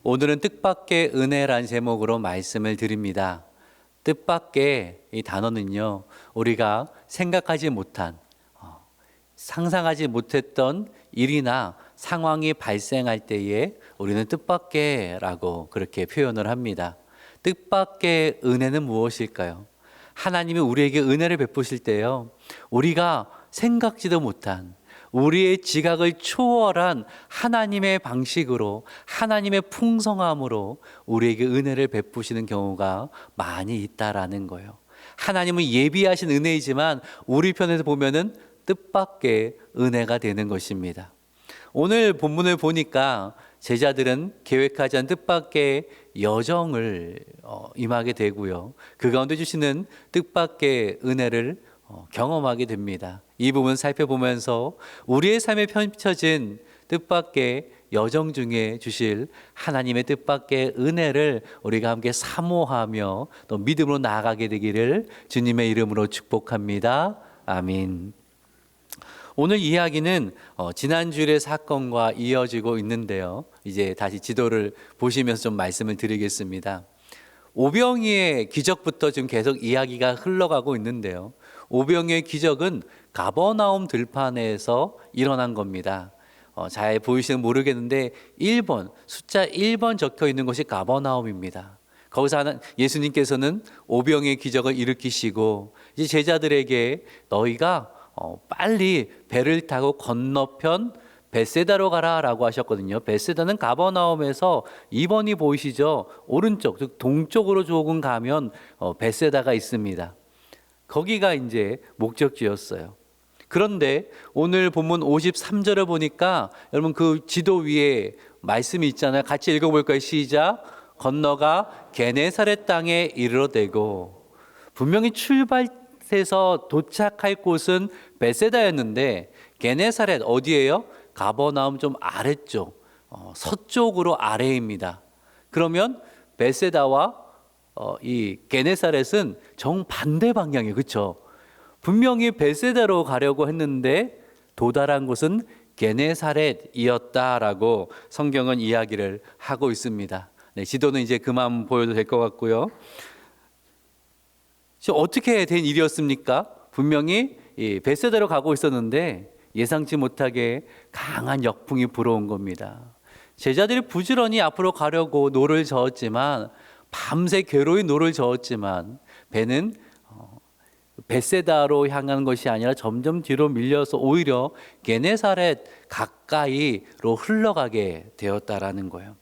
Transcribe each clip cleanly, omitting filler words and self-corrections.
오늘은 뜻밖의 은혜란 제목으로 말씀을 드립니다. 뜻밖의 이 단어는요, 우리가 생각하지 못한, 상상하지 못했던 일이나 상황이 발생할 때에 우리는 뜻밖의라고 그렇게 표현을 합니다. 뜻밖의 은혜는 무엇일까요? 하나님이 우리에게 은혜를 베푸실 때요, 우리가 생각지도 못한, 우리의 지각을 초월한 하나님의 방식으로, 하나님의 풍성함으로 우리에게 은혜를 베푸시는 경우가 많이 있다라는 거예요. 하나님은 예비하신 은혜이지만 우리 편에서 보면은 뜻밖의 은혜가 되는 것입니다. 오늘 본문을 보니까 제자들은 계획하지 않은 뜻밖의 여정을 임하게 되고요, 그 가운데 주시는 뜻밖의 은혜를 경험하게 됩니다. 이 부분 살펴보면서 우리의 삶에 펼쳐진 뜻밖의 여정 중에 주실 하나님의 뜻밖의 은혜를 우리가 함께 사모하며 또 믿음으로 나아가게 되기를 주님의 이름으로 축복합니다. 아멘. 오늘 이야기는 지난주일의 사건과 이어지고 있는데요, 이제 다시 지도를 보시면서 좀 말씀을 드리겠습니다. 오병이의 기적부터 지금 계속 이야기가 흘러가고 있는데요, 오병이의 기적은 가버나움 들판에서 일어난 겁니다. 잘 보이시는 모르겠는데 1번, 숫자 1번 적혀 있는 것이 가버나움입니다. 거기서 예수님께서는 오병이의 기적을 일으키시고 이제 제자들에게 너희가 빨리 배를 타고 건너편 벳세다로 가라라고 하셨거든요. 벳세다는 가버나움에서 2번이 보이시죠? 오른쪽, 즉 동쪽으로 조금 가면 벳세다가 있습니다. 거기가 이제 목적지였어요. 그런데 오늘 본문 53절을 보니까 여러분 그 지도 위에 말씀이 있잖아요. 같이 읽어볼까요? 시작. 건너가 게네사렛 땅에 이르러대고, 분명히 출발해서 도착할 곳은 벳세다였는데 게네사렛 어디예요? 가버나움 좀 아래쪽, 서쪽으로 아래입니다. 그러면 벳세다와 이 게네사렛은 정반대 방향이에요. 그렇죠? 분명히 벳세다로 가려고 했는데 도달한 곳은 게네사렛이었다라고 성경은 이야기를 하고 있습니다. 네, 지도는 이제 그만 보여도 될 것 같고요. 어떻게 된 일이었습니까? 분명히 이 벳세다로 가고 있었는데 예상치 못하게 강한 역풍이 불어온 겁니다. 제자들이 부지런히 앞으로 가려고 노를 저었지만, 밤새 괴로이 노를 저었지만 배는 벳세다로 향하는 것이 아니라 점점 뒤로 밀려서 오히려 게네사렛 가까이로 흘러가게 되었다라는 거예요.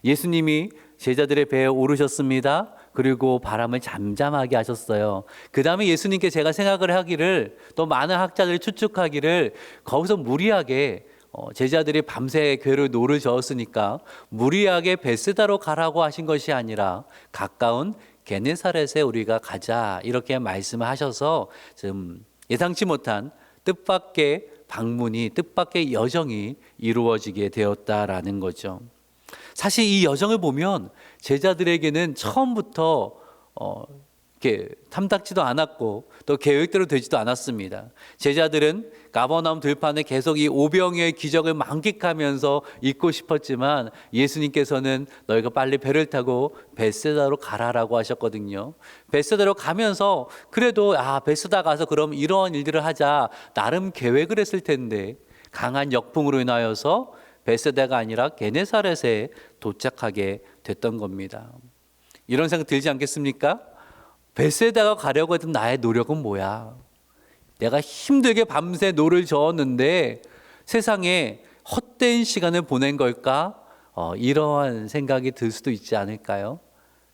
예수님이 제자들의 배에 오르셨습니다. 그리고 바람을 잠잠하게 하셨어요. 그 다음에 예수님께 제가 생각을 하기를, 또 많은 학자들이 추측하기를, 거기서 무리하게 제자들이 밤새 괴로이 노를 저었으니까 무리하게 벳세다로 가라고 하신 것이 아니라 가까운 게네사렛에 우리가 가자, 이렇게 말씀을 하셔서 좀 예상치 못한 뜻밖의 방문이, 뜻밖의 여정이 이루어지게 되었다라는 거죠. 사실 이 여정을 보면 제자들에게는 처음부터 이렇게 탐탁지도 않았고 또 계획대로 되지도 않았습니다. 제자들은 가버나움 들판에 계속 이 오병이의 기적을 만끽하면서 있고 싶었지만 예수님께서는 너희가 빨리 배를 타고 벳세다로 가라라고 하셨거든요. 벳세다로 가면서 그래도 벳세다 가서 그럼 이러한 일들을 하자, 나름 계획을 했을 텐데 강한 역풍으로 인하여서 벳세다가 아니라 게네사렛에 도착하게 됐던 겁니다. 이런 생각 들지 않겠습니까? 벳세다가 가려고 했던 나의 노력은 뭐야? 내가 힘들게 밤새 노를 저었는데 세상에 헛된 시간을 보낸 걸까? 이러한 생각이 들 수도 있지 않을까요?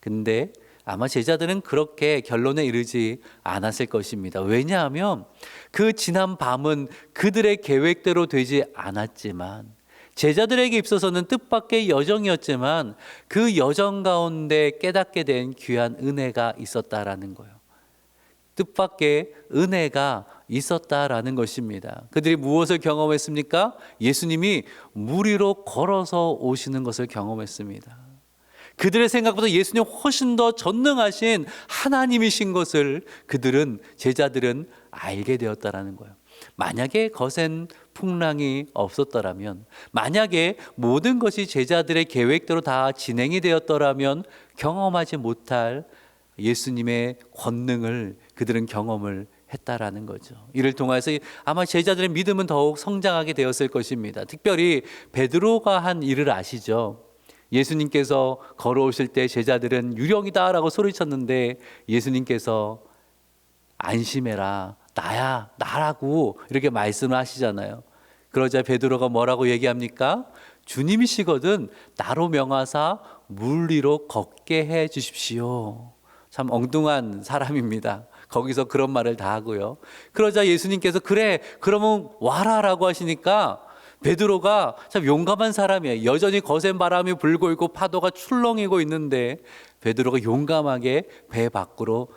근데 아마 제자들은 그렇게 결론에 이르지 않았을 것입니다. 왜냐하면 그 지난 밤은 그들의 계획대로 되지 않았지만, 제자들에게 있어서는 뜻밖의 여정이었지만 그 여정 가운데 깨닫게 된 귀한 은혜가 있었다라는 거예요. 뜻밖의 은혜가 있었다라는 것입니다. 그들이 무엇을 경험했습니까? 예수님이 물 위로 걸어서 오시는 것을 경험했습니다. 그들의 생각보다 예수님 훨씬 더 전능하신 하나님이신 것을 제자들은 알게 되었다라는 거예요. 만약에 거센 풍랑이 없었더라면, 만약에 모든 것이 제자들의 계획대로 다 진행이 되었더라면 경험하지 못할 예수님의 권능을 그들은 경험을 했다라는 거죠. 이를 통해서 아마 제자들의 믿음은 더욱 성장하게 되었을 것입니다. 특별히 베드로가 한 일을 아시죠? 예수님께서 걸어오실 때 제자들은 유령이다라고 소리쳤는데 예수님께서 안심해라, 나야, 나라고 이렇게 말씀을 하시잖아요. 그러자 베드로가 뭐라고 얘기합니까? 주님이시거든 나로 명하사 물 위로 걷게 해 주십시오. 참 엉뚱한 사람입니다. 거기서 그런 말을 다 하고요. 그러자 예수님께서 그래, 그러면 와라라고 하시니까 베드로가 참 용감한 사람이에요. 여전히 거센 바람이 불고 있고 파도가 출렁이고 있는데 베드로가 용감하게 배 밖으로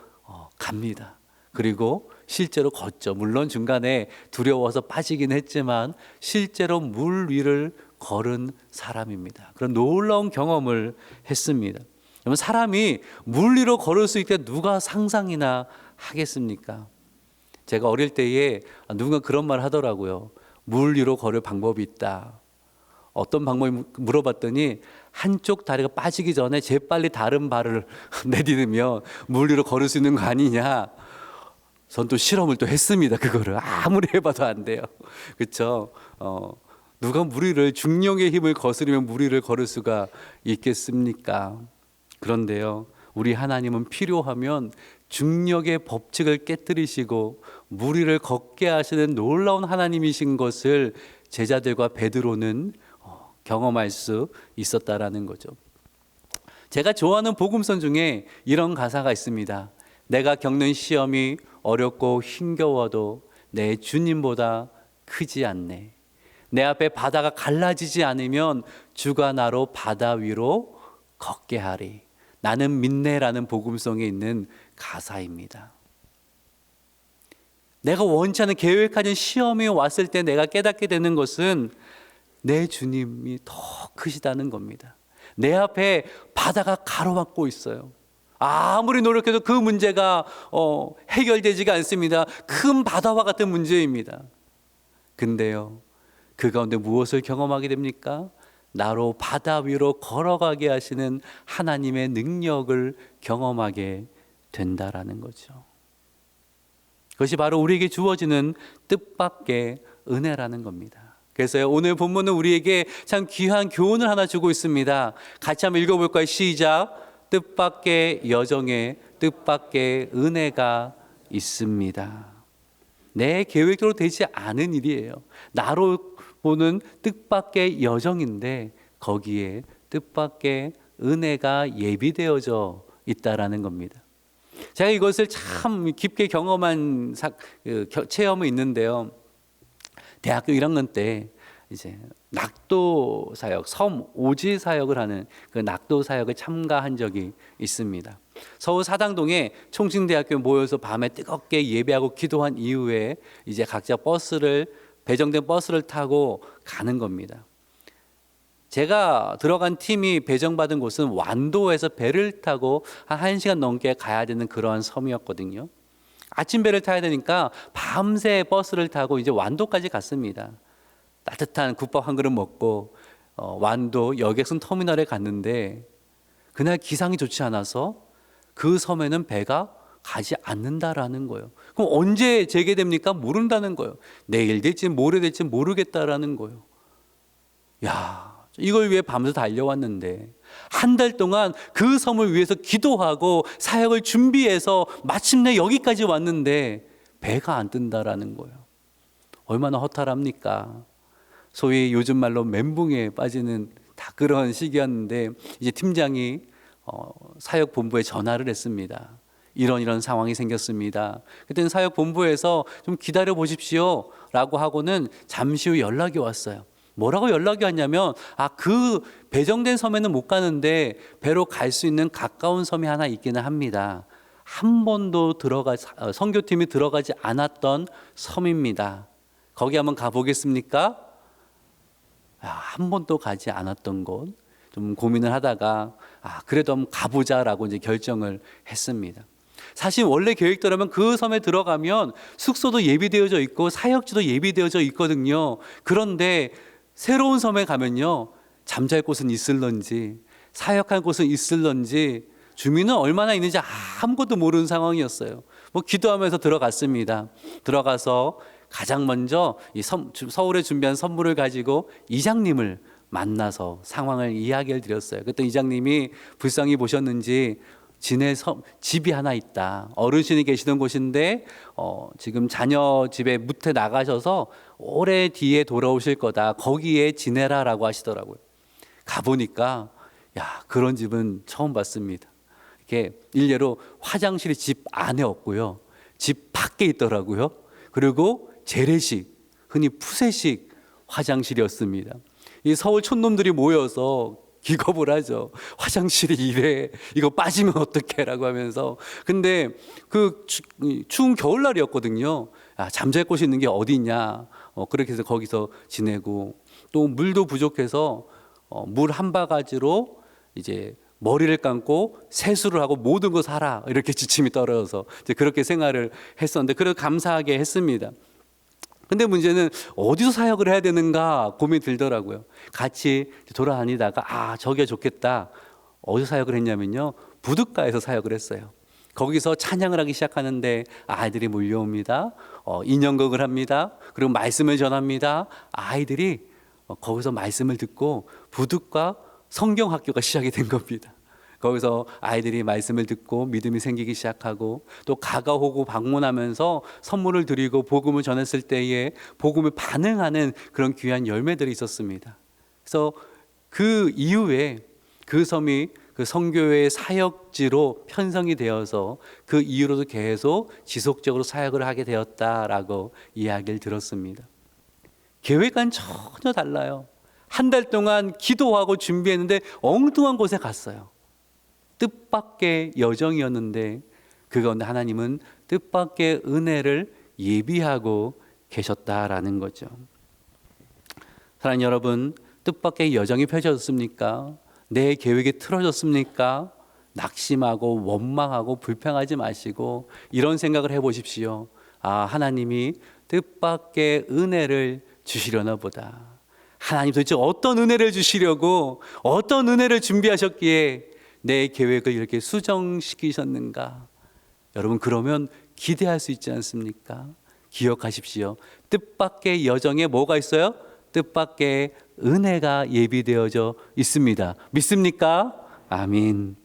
갑니다. 그리고 실제로 걷죠. 물론 중간에 두려워서 빠지긴 했지만 실제로 물 위를 걸은 사람입니다. 그런 놀라운 경험을 했습니다. 그러면 사람이 물 위로 걸을 수 있게 누가 상상이나 하겠습니까? 제가 어릴 때에 누군가 그런 말 하더라고요. 물 위로 걸을 방법이 있다. 어떤 방법이 물어봤더니 한쪽 다리가 빠지기 전에 재빨리 다른 발을 내딛으면 물 위로 걸을 수 있는 거 아니냐. 전 또 실험을 또 했습니다. 그거를 아무리 해봐도 안 돼요. 그렇죠? 누가 물 위를 중력의 힘을 거스르면 물 위를 걸을 수가 있겠습니까? 그런데요, 우리 하나님은 필요하면 중력의 법칙을 깨뜨리시고 물 위를 걷게 하시는 놀라운 하나님이신 것을 제자들과 베드로는 경험할 수 있었다라는 거죠. 제가 좋아하는 복음서 중에 이런 가사가 있습니다. 내가 겪는 시험이 어렵고 힘겨워도 내 주님보다 크지 않네. 내 앞에 바다가 갈라지지 않으면 주가 나로 바다 위로 걷게 하리. 나는 믿네라는 복음성에 있는 가사입니다. 내가 원치 않은 계획하는 시험이 왔을 때 내가 깨닫게 되는 것은 내 주님이 더 크시다는 겁니다. 내 앞에 바다가 가로막고 있어요. 아무리 노력해도 그 문제가 해결되지가 않습니다. 큰 바다와 같은 문제입니다. 근데요, 그 가운데 무엇을 경험하게 됩니까? 나로 바다 위로 걸어가게 하시는 하나님의 능력을 경험하게 된다라는 거죠. 그것이 바로 우리에게 주어지는 뜻밖의 은혜라는 겁니다. 그래서 오늘 본문은 우리에게 참 귀한 교훈을 하나 주고 있습니다. 같이 한번 읽어볼까요? 시작. 뜻밖의 여정에 뜻밖의 은혜가 있습니다. 내 계획대로 되지 않은 일이에요. 나로 보는 뜻밖의 여정인데 거기에 뜻밖의 은혜가 예비되어져 있다라는 겁니다. 제가 이것을 참 깊게 경험한 체험이 있는데요. 대학교 1학년 때 이제 낙도 사역, 섬 오지 사역을 하는 그 낙도 사역을 참가한 적이 있습니다. 서울 사당동에 총칭대학교 모여서 밤에 뜨겁게 예배하고 기도한 이후에 이제 각자 배정된 버스를 타고 가는 겁니다. 제가 들어간 팀이 배정받은 곳은 완도에서 배를 타고 한 1시간 넘게 가야 되는 그러한 섬이었거든요. 아침 배를 타야 되니까 밤새 버스를 타고 이제 완도까지 갔습니다. 따뜻한 국밥 한 그릇 먹고 완도 여객선 터미널에 갔는데 그날 기상이 좋지 않아서 그 섬에는 배가 가지 않는다라는 거예요. 그럼 언제 재개됩니까? 모른다는 거예요. 내일 될지 모레 될지 모르겠다라는 거예요. 야, 이걸 위해 밤새 달려왔는데 한 달 동안 그 섬을 위해서 기도하고 사역을 준비해서 마침내 여기까지 왔는데 배가 안 뜬다라는 거예요. 얼마나 허탈합니까? 소위 요즘 말로 멘붕에 빠지는 다 그런 시기였는데 이제 팀장이 사역본부에 전화를 했습니다. 이런 상황이 생겼습니다. 그때는 사역본부에서 좀 기다려 보십시오 라고 하고는 잠시 후 연락이 왔어요. 뭐라고 연락이 왔냐면 그 배정된 섬에는 못 가는데 배로 갈 수 있는 가까운 섬이 하나 있기는 합니다. 한 번도 선교팀이 들어가지 않았던 섬입니다. 거기 한번 가보겠습니까? 한 번도 가지 않았던 곳. 좀 고민을 하다가 그래도 한번 가보자라고 이제 결정을 했습니다. 사실 원래 계획대로면 그 섬에 들어가면 숙소도 예비되어져 있고 사역지도 예비되어져 있거든요. 그런데 새로운 섬에 가면요, 잠잘 곳은 있을런지 사역할 곳은 있을런지 주민은 얼마나 있는지 아무것도 모르는 상황이었어요. 뭐 기도하면서 들어갔습니다. 들어가서 가장 먼저 이 서울에 준비한 선물을 가지고 이장님을 만나서 상황을 이야기를 드렸어요. 그때 이장님이 불쌍히 보셨는지 진해 집이 하나 있다. 어르신이 계시던 곳인데 지금 자녀 집에 무태 나가셔서 올해 뒤에 돌아오실 거다. 거기에 지내라라고 하시더라고요. 가보니까 야, 그런 집은 처음 봤습니다. 이렇게 일례로 화장실이 집 안에 없고요, 집 밖에 있더라고요. 그리고 재래식, 흔히 푸세식 화장실이었습니다. 이 서울 촌놈들이 모여서 기겁을 하죠. 화장실이 이래, 이거 빠지면 어떡해라고 하면서. 근데 그 추운 겨울날이었거든요. 잠잘 곳이 있는 게 어디 있냐. 그렇게 해서 거기서 지내고, 또 물도 부족해서 물 한 바가지로 이제 머리를 감고 세수를 하고 모든 거 사라, 이렇게 지침이 떨어져서 이제 그렇게 생활을 했었는데, 그래도 감사하게 했습니다. 근데 문제는 어디서 사역을 해야 되는가 고민이 들더라고요. 같이 돌아다니다가 저게 좋겠다. 어디서 사역을 했냐면요, 부둣가에서 사역을 했어요. 거기서 찬양을 하기 시작하는데 아이들이 몰려옵니다. 인연극을 합니다. 그리고 말씀을 전합니다. 아이들이 거기서 말씀을 듣고 부둣가 성경학교가 시작이 된 겁니다. 거기서 아이들이 말씀을 듣고 믿음이 생기기 시작하고, 또 가가호고 방문하면서 선물을 드리고 복음을 전했을 때에 복음을 반응하는 그런 귀한 열매들이 있었습니다. 그래서 그 이후에 그 섬이 그 선교회의 사역지로 편성이 되어서 그 이후로도 계속 지속적으로 사역을 하게 되었다라고 이야기를 들었습니다. 계획과는 전혀 달라요. 한 달 동안 기도하고 준비했는데 엉뚱한 곳에 갔어요. 뜻밖의 여정이었는데 그 가운데 하나님은 뜻밖의 은혜를 예비하고 계셨다라는 거죠. 사랑하는 여러분, 뜻밖의 여정이 펼쳐졌습니까? 내 계획이 틀어졌습니까? 낙심하고 원망하고 불평하지 마시고 이런 생각을 해보십시오. 하나님이 뜻밖의 은혜를 주시려나 보다. 하나님 도대체 어떤 은혜를 주시려고, 어떤 은혜를 준비하셨기에 내 계획을 이렇게 수정시키셨는가? 여러분, 그러면 기대할 수 있지 않습니까? 기억하십시오. 뜻밖의 여정에 뭐가 있어요? 뜻밖의 은혜가 예비되어져 있습니다. 믿습니까? 아멘.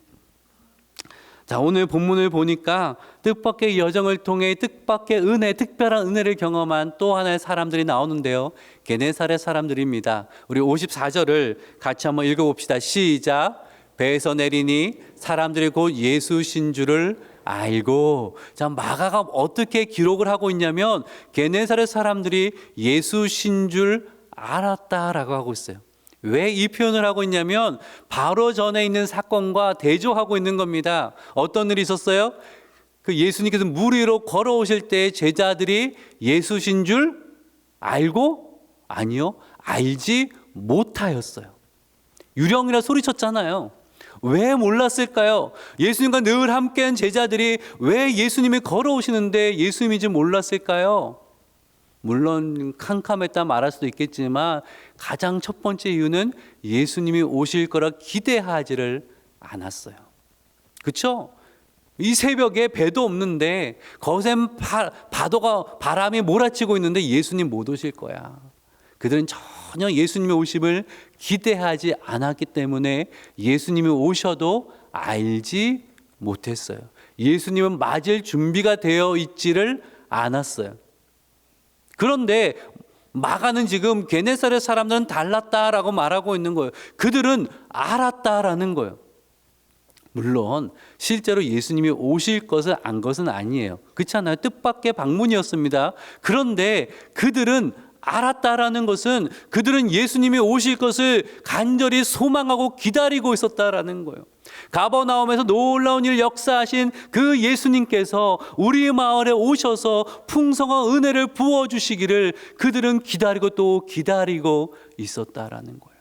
자, 오늘 본문을 보니까 뜻밖의 여정을 통해 뜻밖의 은혜, 특별한 은혜를 경험한 또 하나의 사람들이 나오는데요, 게네사렛 사람들입니다. 우리 54절을 같이 한번 읽어봅시다. 시작. 배에서 내리니 사람들이 곧 예수신 줄을 알고. 자, 마가가 어떻게 기록을 하고 있냐면 게네사렛 사람들이 예수신 줄 알았다라고 하고 있어요. 왜 이 표현을 하고 있냐면 바로 전에 있는 사건과 대조하고 있는 겁니다. 어떤 일이 있었어요? 그 예수님께서 물 위로 걸어오실 때 제자들이 예수신 줄 알고? 아니요, 알지 못하였어요. 유령이라 소리쳤잖아요. 왜 몰랐을까요? 예수님과 늘 함께한 제자들이 왜 예수님이 걸어오시는데 예수님인지 몰랐을까요? 물론 캄캄했다 말할 수도 있겠지만 가장 첫 번째 이유는 예수님이 오실 거라 기대하지를 않았어요. 그렇죠? 이 새벽에 배도 없는데 거센 바람이 몰아치고 있는데 예수님 못 오실 거야. 그들은 전혀 예수님의 오심을 기대하지 않았기 때문에 예수님이 오셔도 알지 못했어요. 예수님은 맞을 준비가 되어 있지를 않았어요. 그런데 마가는 지금 게네사렛 사람들은 달랐다라고 말하고 있는 거예요. 그들은 알았다라는 거예요. 물론 실제로 예수님이 오실 것을 안 것은 아니에요. 그렇잖아요. 뜻밖의 방문이었습니다. 그런데 그들은 알았다라는 것은 그들은 예수님이 오실 것을 간절히 소망하고 기다리고 있었다라는 거예요. 가버나움에서 놀라운 일 역사하신 그 예수님께서 우리 마을에 오셔서 풍성한 은혜를 부어주시기를 그들은 기다리고 또 기다리고 있었다라는 거예요.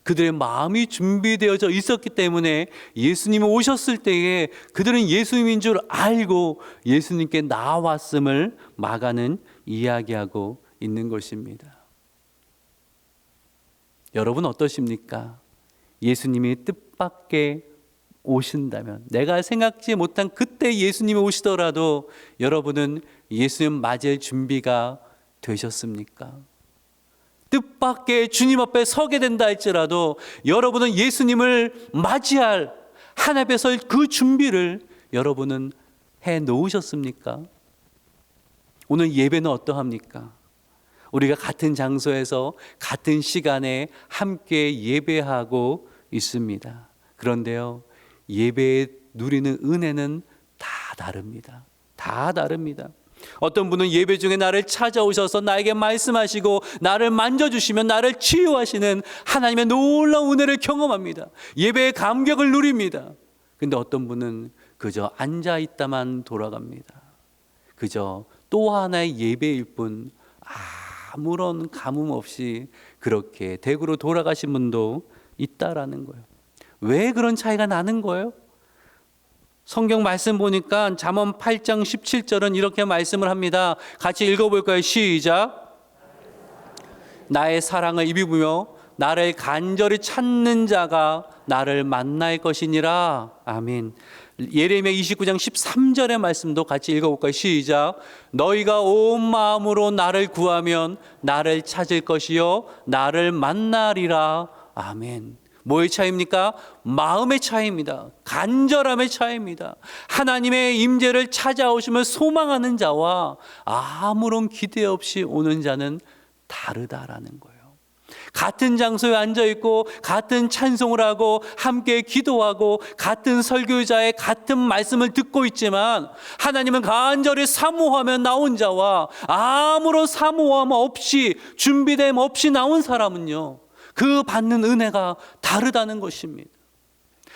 그들의 마음이 준비되어져 있었기 때문에 예수님이 오셨을 때에 그들은 예수님인 줄 알고 예수님께 나왔음을 마가는 이야기하고 있는 것입니다. 여러분 어떠십니까? 예수님이 뜻밖의 오신다면, 내가 생각지 못한 그때 예수님이 오시더라도 여러분은 예수님 맞을 준비가 되셨습니까? 뜻밖의 주님 앞에 서게 된다 할지라도 여러분은 예수님을 맞이할 하나님 앞에 설 그 준비를 여러분은 해 놓으셨습니까? 오늘 예배는 어떠합니까? 우리가 같은 장소에서 같은 시간에 함께 예배하고 있습니다. 그런데요, 예배에 누리는 은혜는 다 다릅니다. 다 다릅니다. 어떤 분은 예배 중에 나를 찾아오셔서 나에게 말씀하시고 나를 만져주시면 나를 치유하시는 하나님의 놀라운 은혜를 경험합니다. 예배의 감격을 누립니다. 근데 어떤 분은 그저 앉아있다만 돌아갑니다. 그저 또 하나의 예배일 뿐 아무런 감흥 없이 그렇게 댁으로 돌아가신 분도 있다라는 거예요. 왜 그런 차이가 나는 거예요? 성경 말씀 보니까 잠언 8장 17절은 이렇게 말씀을 합니다. 같이 읽어볼까요? 시작. 나의 사랑을 입으며 나를 간절히 찾는 자가 나를 만날 것이니라. 아멘. 예레미야 29장 13절의 말씀도 같이 읽어볼까요? 시작. 너희가 온 마음으로 나를 구하면 나를 찾을 것이요 나를 만나리라. 아멘. 뭐의 차이입니까? 마음의 차이입니다. 간절함의 차이입니다. 하나님의 임재를 찾아오시면 소망하는 자와 아무런 기대 없이 오는 자는 다르다라는 거예요. 같은 장소에 앉아있고 같은 찬송을 하고 함께 기도하고 같은 설교자의 같은 말씀을 듣고 있지만 하나님은 간절히 사모하며 나온 자와 아무런 사모함 없이 준비됨 없이 나온 사람은요, 그 받는 은혜가 다르다는 것입니다.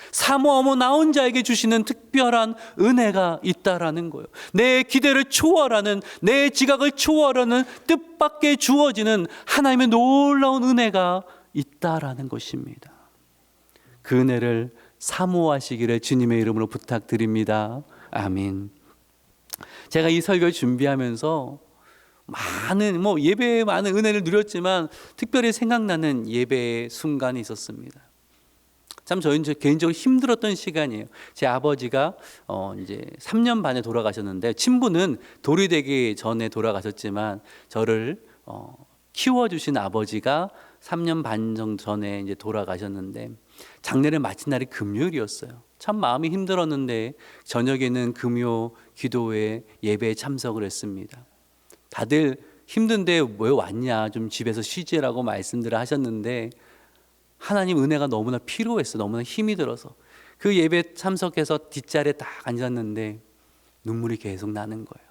사모하며 나온 자에게 주시는 특별한 은혜가 있다라는 거예요. 내 기대를 초월하는, 내 지각을 초월하는 뜻밖의 주어지는 하나님의 놀라운 은혜가 있다라는 것입니다. 그 은혜를 사모하시기를 주님의 이름으로 부탁드립니다. 아멘. 제가 이 설교를 준비하면서 많은 예배에 많은 은혜를 누렸지만 특별히 생각나는 예배의 순간이 있었습니다. 참 저희는 개인적으로 힘들었던 시간이에요. 제 아버지가 이제 3년 반에 돌아가셨는데, 친부는 돌이 되기 전에 돌아가셨지만 저를 키워주신 아버지가 3년 반 정도 전에 이제 돌아가셨는데, 장례를 마친 날이 금요일이었어요. 참 마음이 힘들었는데 저녁에는 금요 기도회 예배에 참석을 했습니다. 다들 힘든데 왜 왔냐, 좀 집에서 쉬지라고 말씀들을 하셨는데 하나님 은혜가 너무나 필요했어. 너무나 힘이 들어서 그 예배 참석해서 뒷자리에 딱 앉았는데 눈물이 계속 나는 거예요.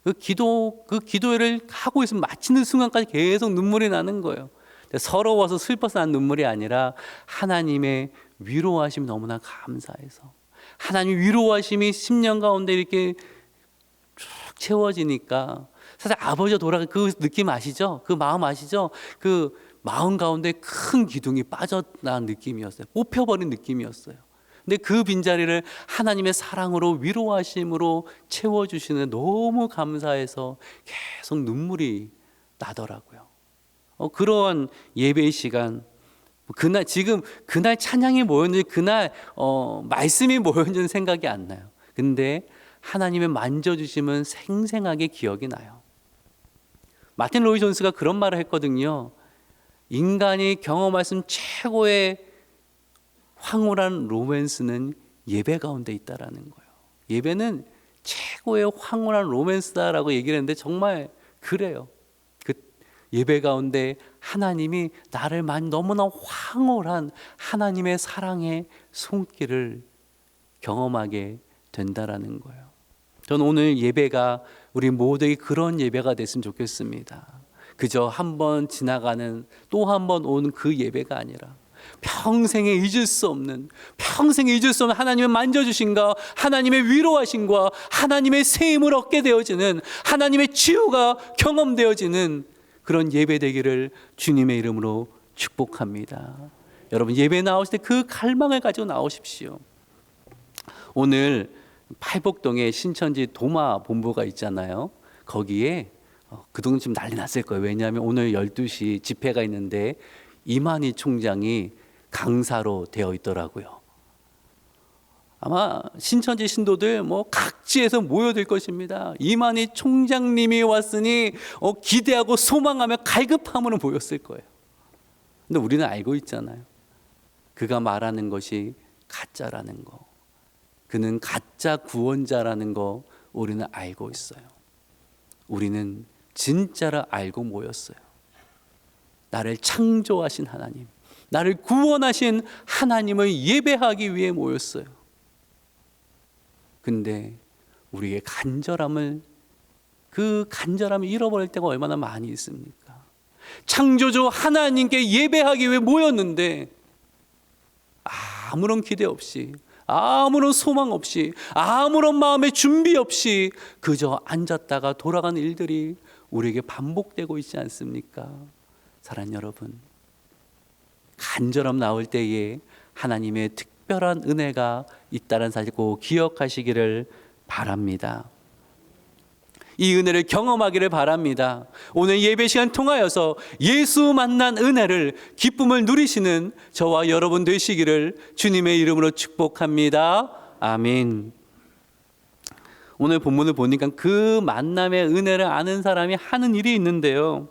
그 기도회를 하고 있으면 마치는 순간까지 계속 눈물이 나는 거예요. 서러워서 슬퍼서 난 눈물이 아니라 하나님의 위로하심이 너무나 감사해서, 하나님 위로하심이 10년 가운데 이렇게 쭉 채워지니까, 사실 아버지가 돌아간 그 느낌 아시죠? 그 마음 아시죠? 그 마음 가운데 큰 기둥이 빠져나간 느낌이었어요. 뽑혀버린 느낌이었어요. 근데 그 빈자리를 하나님의 사랑으로 위로하심으로 채워주시는, 너무 감사해서 계속 눈물이 나더라고요. 그런 예배의 시간, 그날 찬양이 뭐였는지, 그날 말씀이 뭐였는지는 생각이 안 나요. 근데 하나님의 만져주심은 생생하게 기억이 나요. 마틴 로이 존스가 그런 말을 했거든요. 인간이 경험할 수 있는 최고의 황홀한 로맨스는 예배 가운데 있다라는 거예요. 예배는 최고의 황홀한 로맨스다라고 얘기를 했는데 정말 그래요. 그 예배 가운데 하나님이 나를 너무나 황홀한 하나님의 사랑의 손길을 경험하게 된다라는 거예요. 저는 오늘 예배가 우리 모두에게 그런 예배가 됐으면 좋겠습니다. 그저 한 번 지나가는, 또 한 번 오는 그 예배가 아니라 평생에 잊을 수 없는 하나님의 만져주신과 하나님의 위로하심과 하나님의 세임을 얻게 되어지는, 하나님의 치유가 경험되어지는 그런 예배 되기를 주님의 이름으로 축복합니다. 여러분 예배 나오실 때 그 갈망을 가지고 나오십시오. 오늘 팔복동에 신천지 도마 본부가 있잖아요. 거기에 그동안 지금 난리 났을 거예요. 왜냐하면 오늘 12시 집회가 있는데 이만희 총장이 강사로 되어 있더라고요. 아마 신천지 신도들 각지에서 모여들 것입니다. 이만희 총장님이 왔으니 기대하고 소망하며 갈급함으로 모였을 거예요. 근데 우리는 알고 있잖아요. 그가 말하는 것이 가짜라는 거, 그는 가짜 구원자라는 거 우리는 알고 있어요. 우리는 진짜를 알고 모였어요. 나를 창조하신 하나님, 나를 구원하신 하나님을 예배하기 위해 모였어요. 근데 우리의 그 간절함을 잃어버릴 때가 얼마나 많이 있습니까? 창조주 하나님께 예배하기 위해 모였는데 아무런 기대 없이, 아무런 소망 없이, 아무런 마음의 준비 없이 그저 앉았다가 돌아가는 일들이 우리에게 반복되고 있지 않습니까? 사랑하는 여러분, 간절함 나올 때에 하나님의 특별한 은혜가 있다는 사실 꼭 기억하시기를 바랍니다. 이 은혜를 경험하기를 바랍니다. 오늘 예배 시간 통하여서 예수 만난 은혜를, 기쁨을 누리시는 저와 여러분 되시기를 주님의 이름으로 축복합니다. 아멘. 오늘 본문을 보니까 그 만남의 은혜를 아는 사람이 하는 일이 있는데요,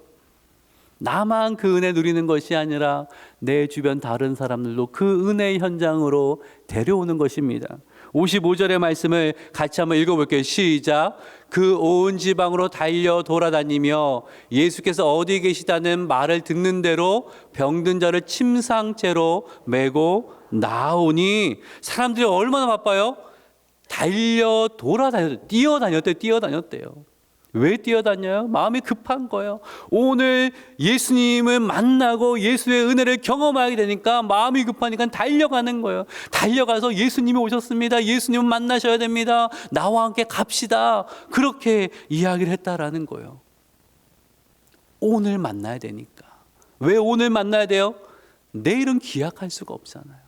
나만 그 은혜 누리는 것이 아니라 내 주변 다른 사람들도 그 은혜의 현장으로 데려오는 것입니다. 55절의 말씀을 같이 한번 읽어볼게요. 시작. 그 온 지방으로 달려 돌아다니며 예수께서 어디 계시다는 말을 듣는 대로 병든 자를 침상째로 메고 나오니, 사람들이 얼마나 바빠요? 달려 돌아다녔대요. 뛰어다녔대요. 왜 뛰어다녀요? 마음이 급한 거예요. 오늘 예수님을 만나고 예수의 은혜를 경험하게 되니까 마음이 급하니까 달려가는 거예요. 달려가서 예수님이 오셨습니다. 예수님을 만나셔야 됩니다. 나와 함께 갑시다. 그렇게 이야기를 했다라는 거예요. 오늘 만나야 되니까. 왜 오늘 만나야 돼요? 내일은 기약할 수가 없잖아요.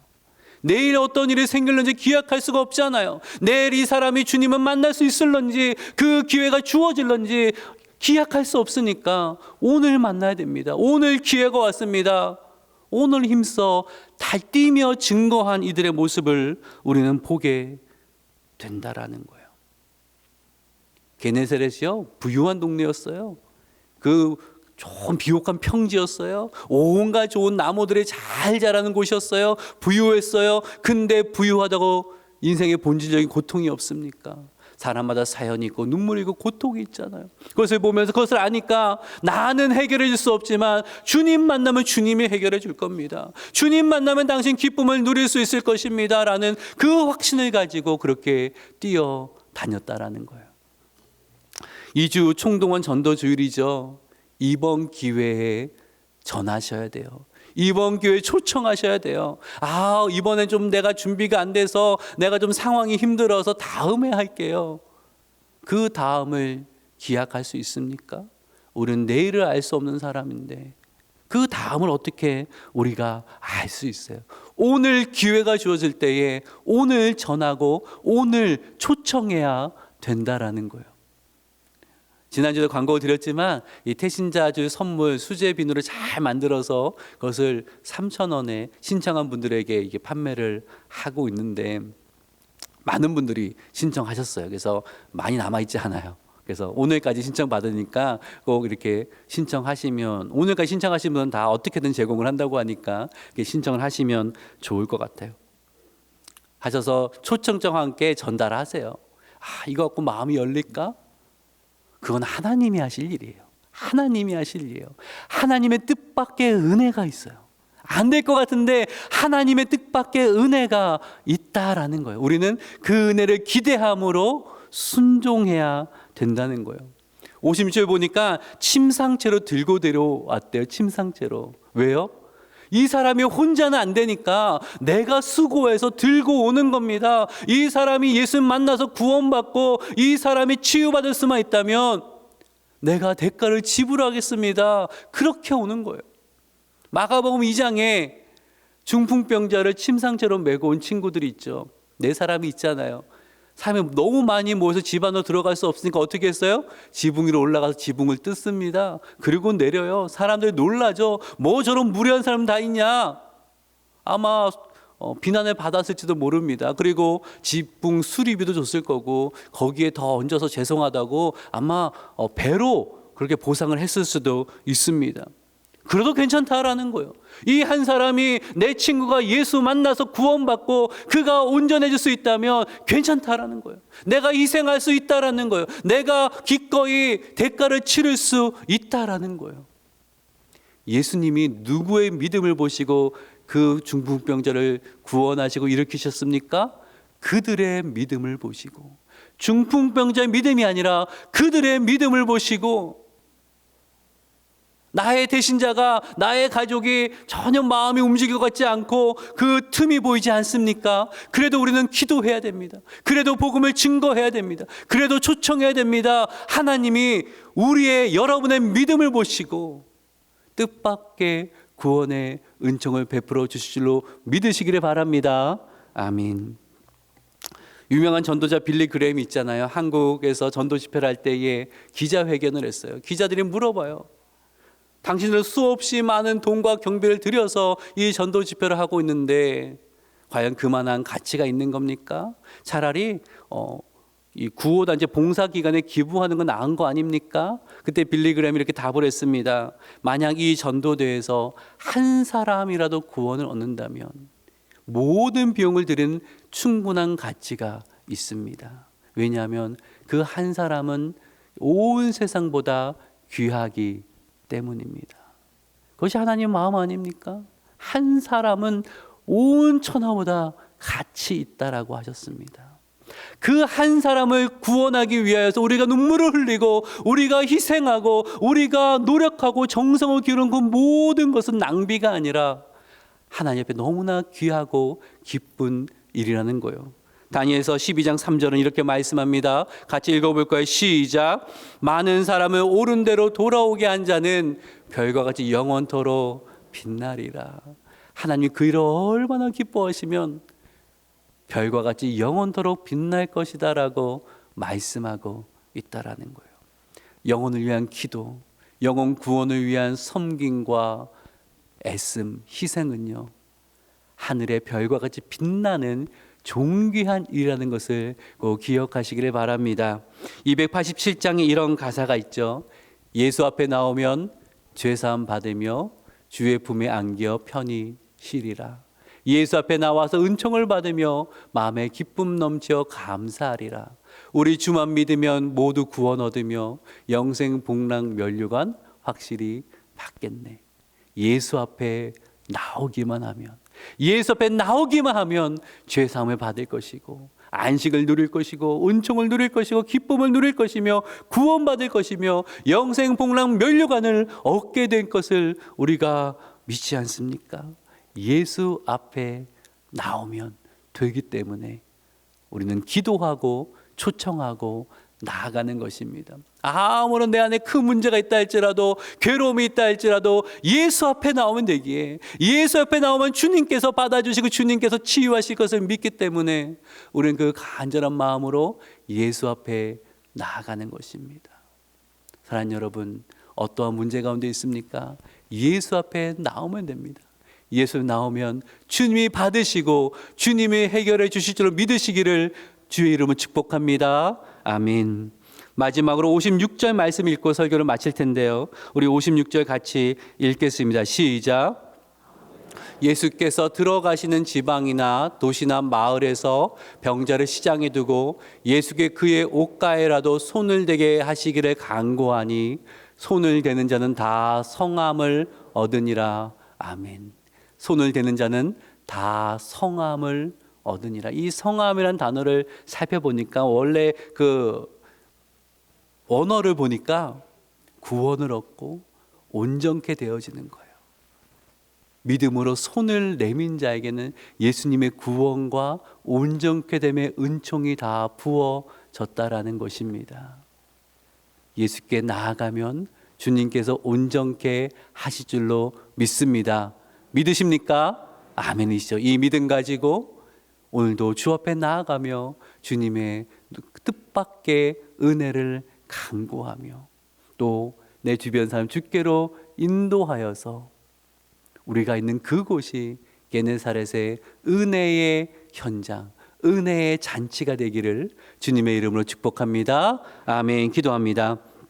내일 어떤 일이 생길는지 기약할 수가 없잖아요. 내일 이 사람이 주님을 만날 수 있을런지, 그 기회가 주어질런지 기약할 수 없으니까 오늘 만나야 됩니다. 오늘 기회가 왔습니다. 오늘 힘써 달뛰며 증거한 이들의 모습을 우리는 보게 된다라는 거예요. 게네사렛이요, 부유한 동네였어요. 그 좋은 비옥한 평지였어요. 온갖 좋은 나무들이 잘 자라는 곳이었어요. 부유했어요. 근데 부유하다고 인생의 본질적인 고통이 없습니까? 사람마다 사연이 있고 눈물이 있고 고통이 있잖아요. 그것을 보면서, 그것을 아니까 나는 해결해 줄 수 없지만 주님 만나면 주님이 해결해 줄 겁니다. 주님 만나면 당신 기쁨을 누릴 수 있을 것입니다 라는 그 확신을 가지고 그렇게 뛰어다녔다라는 거예요. 2주 총동원 전도 주일이죠. 이번 기회에 전하셔야 돼요. 이번 기회에 초청하셔야 돼요. 이번엔 좀 내가 준비가 안 돼서, 내가 좀 상황이 힘들어서 다음에 할게요. 그 다음을 기약할 수 있습니까? 우리는 내일을 알 수 없는 사람인데 그 다음을 어떻게 우리가 알 수 있어요? 오늘 기회가 주어질 때에 오늘 전하고 오늘 초청해야 된다라는 거예요. 지난주에 광고 드렸지만 이 태신자주 선물 수제 비누를 잘 만들어서 그것을 3,000원에 신청한 분들에게 이게 판매를 하고 있는데 많은 분들이 신청하셨어요. 그래서 많이 남아있지 않아요. 그래서 오늘까지 신청 받으니까 꼭 이렇게 신청하시면, 오늘까지 신청하시면 다 어떻게든 제공을 한다고 하니까 신청을 하시면 좋을 것 같아요. 하셔서 초청장과 함께 전달하세요. 이거 갖고 마음이 열릴까? 그건 하나님이 하실 일이에요. 하나님이 하실 일이에요. 하나님의 뜻밖의 은혜가 있어요. 안 될 것 같은데 하나님의 뜻밖의 은혜가 있다라는 거예요. 우리는 그 은혜를 기대함으로 순종해야 된다는 거예요. 56절 보니까 침상채로 들고 데려왔대요. 침상채로. 왜요? 이 사람이 혼자는 안 되니까 내가 수고해서 들고 오는 겁니다. 이 사람이 예수 만나서 구원받고 이 사람이 치유받을 수만 있다면 내가 대가를 지불하겠습니다. 그렇게 오는 거예요. 마가복음 2장에 중풍병자를 침상째로 메고 온 친구들이 있죠. 네 사람이 있잖아요. 사람이 너무 많이 모여서 집 안으로 들어갈 수 없으니까 어떻게 했어요? 지붕 위로 올라가서 지붕을 뜯습니다. 그리고 내려요. 사람들이 놀라죠. 뭐 저런 무례한 사람 다 있냐? 아마 비난을 받았을지도 모릅니다. 그리고 지붕 수리비도 줬을 거고 거기에 더 얹어서 죄송하다고 아마 배로 그렇게 보상을 했을 수도 있습니다. 그래도 괜찮다라는 거예요. 이 한 사람이 내 친구가 예수 만나서 구원받고 그가 온전해질 수 있다면 괜찮다라는 거예요. 내가 희생할 수 있다라는 거예요. 내가 기꺼이 대가를 치를 수 있다라는 거예요. 예수님이 누구의 믿음을 보시고 그 중풍병자를 구원하시고 일으키셨습니까? 그들의 믿음을 보시고, 중풍병자의 믿음이 아니라 그들의 믿음을 보시고, 나의 대신자가, 나의 가족이 전혀 마음이 움직일 것 같지 않고 그 틈이 보이지 않습니까? 그래도 우리는 기도해야 됩니다. 그래도 복음을 증거해야 됩니다. 그래도 초청해야 됩니다. 하나님이 우리의, 여러분의 믿음을 보시고 뜻밖의 구원의 은총을 베풀어 주실 줄로 믿으시기를 바랍니다. 아멘. 유명한 전도자 빌리 그레임이 있잖아요. 한국에서 전도 집회를 할 때에 기자회견을 했어요. 기자들이 물어봐요. 당신들 수없이 많은 돈과 경비를 들여서 이 전도 집회를 하고 있는데 과연 그만한 가치가 있는 겁니까? 차라리 이 구호단체 봉사기관에 기부하는 건 나은 거 아닙니까? 그때 빌리 그램이 이렇게 답을 했습니다. 만약 이 전도대에서 한 사람이라도 구원을 얻는다면 모든 비용을 들인 충분한 가치가 있습니다. 왜냐하면 그 한 사람은 온 세상보다 귀하기 때문입니다. 그것이 하나님의 마음 아닙니까? 한 사람은 온 천하보다 가치 있다라고 하셨습니다. 그 한 사람을 구원하기 위하여서 우리가 눈물을 흘리고 우리가 희생하고 우리가 노력하고 정성을 기울이는 그 모든 것은 낭비가 아니라 하나님 앞에 너무나 귀하고 기쁜 일이라는 거예요. 다니엘서 12장 3절은 이렇게 말씀합니다. 같이 읽어볼 거예요. 시작. 많은 사람을 옳은 대로 돌아오게 한 자는 별과 같이 영원토록 빛나리라. 하나님이 그 일을 얼마나 기뻐하시면 별과 같이 영원토록 빛날 것이다 라고 말씀하고 있다라는 거예요. 영혼을 위한 기도, 영혼 구원을 위한 섬김과 애씀, 희생은요, 하늘의 별과 같이 빛나는 존귀한 일이라는 것을 꼭 기억하시기를 바랍니다. 287장에 이런 가사가 있죠. 예수 앞에 나오면 죄사함 받으며 주의 품에 안겨 편히 쉬리라. 예수 앞에 나와서 은총을 받으며 마음에 기쁨 넘쳐 감사하리라. 우리 주만 믿으면 모두 구원 얻으며 영생 복락 면류관 확실히 받겠네. 예수 앞에 나오기만 하면, 예수 앞에 나오기만 하면 죄사함을 받을 것이고 안식을 누릴 것이고 은총을 누릴 것이고 기쁨을 누릴 것이며 구원받을 것이며 영생 복락 면류관을 얻게 된 것을 우리가 믿지 않습니까? 예수 앞에 나오면 되기 때문에 우리는 기도하고 초청하고 나아가는 것입니다. 아무런 내 안에 큰 문제가 있다 할지라도, 괴로움이 있다 할지라도 예수 앞에 나오면 되기에, 예수 앞에 나오면 주님께서 받아주시고 주님께서 치유하실 것을 믿기 때문에 우리는 그 간절한 마음으로 예수 앞에 나아가는 것입니다. 사랑하는 여러분, 어떠한 문제 가운데 있습니까? 예수 앞에 나오면 됩니다. 예수 나오면 주님이 받으시고 주님이 해결해 주실 줄로 믿으시기를 주의 이름으로 축복합니다. 아멘. 마지막으로 56절 말씀 읽고 설교를 마칠 텐데요. 우리 56절 같이 읽겠습니다. 시작. 예수께서 들어가시는 지방이나 도시나 마을에서 병자를 시장에 두고 예수께 그의 옷가에라도 손을 대게 하시기를 간구하니 손을 대는 자는 다 성함을 얻으니라. 아멘. 손을 대는 자는 다 성함을 얻으니라. 이 성함이라는 단어를 살펴보니까 원래 그 원어를 보니까 구원을 얻고 온전케 되어지는 거예요. 믿음으로 손을 내민 자에게는 예수님의 구원과 온전케 됨의 은총이 다 부어졌다라는 것입니다. 예수께 나아가면 주님께서 온전케 하실 줄로 믿습니다. 믿으십니까? 아멘이시죠. 이 믿음 가지고 오늘도 주 앞에 나아가며 주님의 뜻밖의 은혜를 간구하며 또 내 주변 사람 주께로 인도하여서 우리가 있는 그곳이 게네사렛의 은혜의 현장, 은혜의 잔치가 되기를 주님의 이름으로 축복합니다. 아멘. 기도합니다.